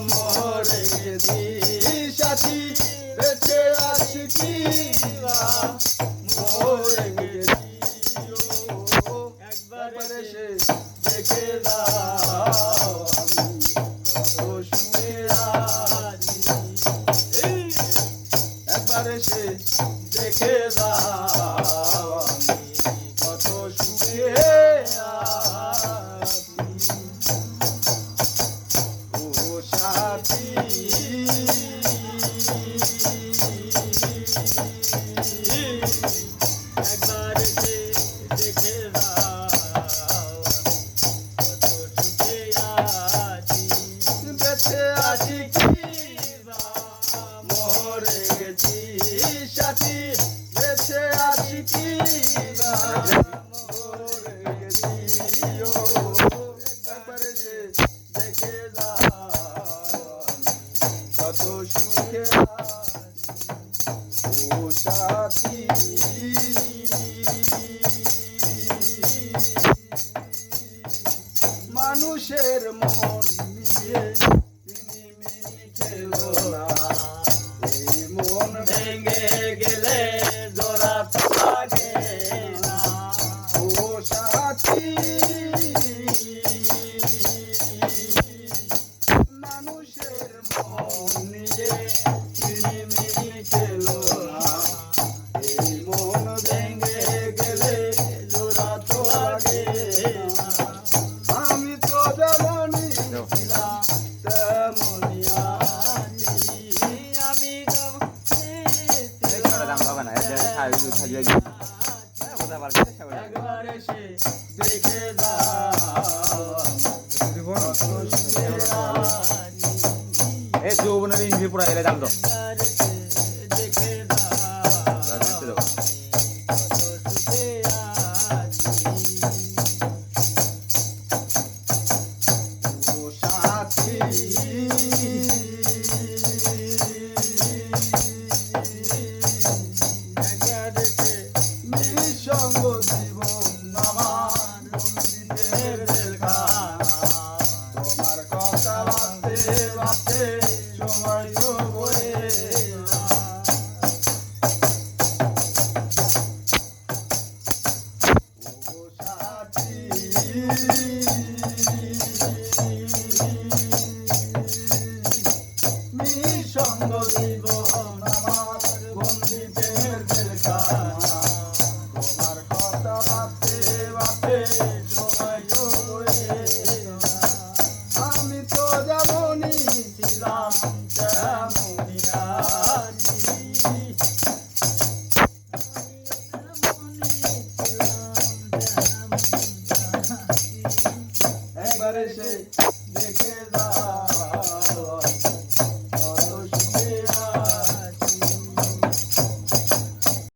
মরে গেছি সাথী বেঁচে আছি কি না মরে গেছি একবার এসে দেখে দাও আমি কত সুখে আছি একবার এসে দেখে দাও আমি কত সুখে আছি ও সাথী একবার এসে দেখে দাও কত সুখে আছি বেঁচে আছি কি না মরে গেছি সাথী বেঁচে আছি কি না মরে গেছি ও একবার এসে দেখে দাও কত সুখে আছি ও সাথী মানুষের মন নিয়ে তিনি খেলো না এই মন ভেঙে গেলে জোড়া থাকে না ও সাথী মানুষের মন নিয়ে তিনি খেলো না এই মন ভেঙে গেলে জোড়া তো লাগে না আমি তো যেমনই ছিলাম তেমনই আছি আমি একবার এসে দেখে এই যৌবনের ইঞ্জি পুরা এলে দাম তো দেখে সাথী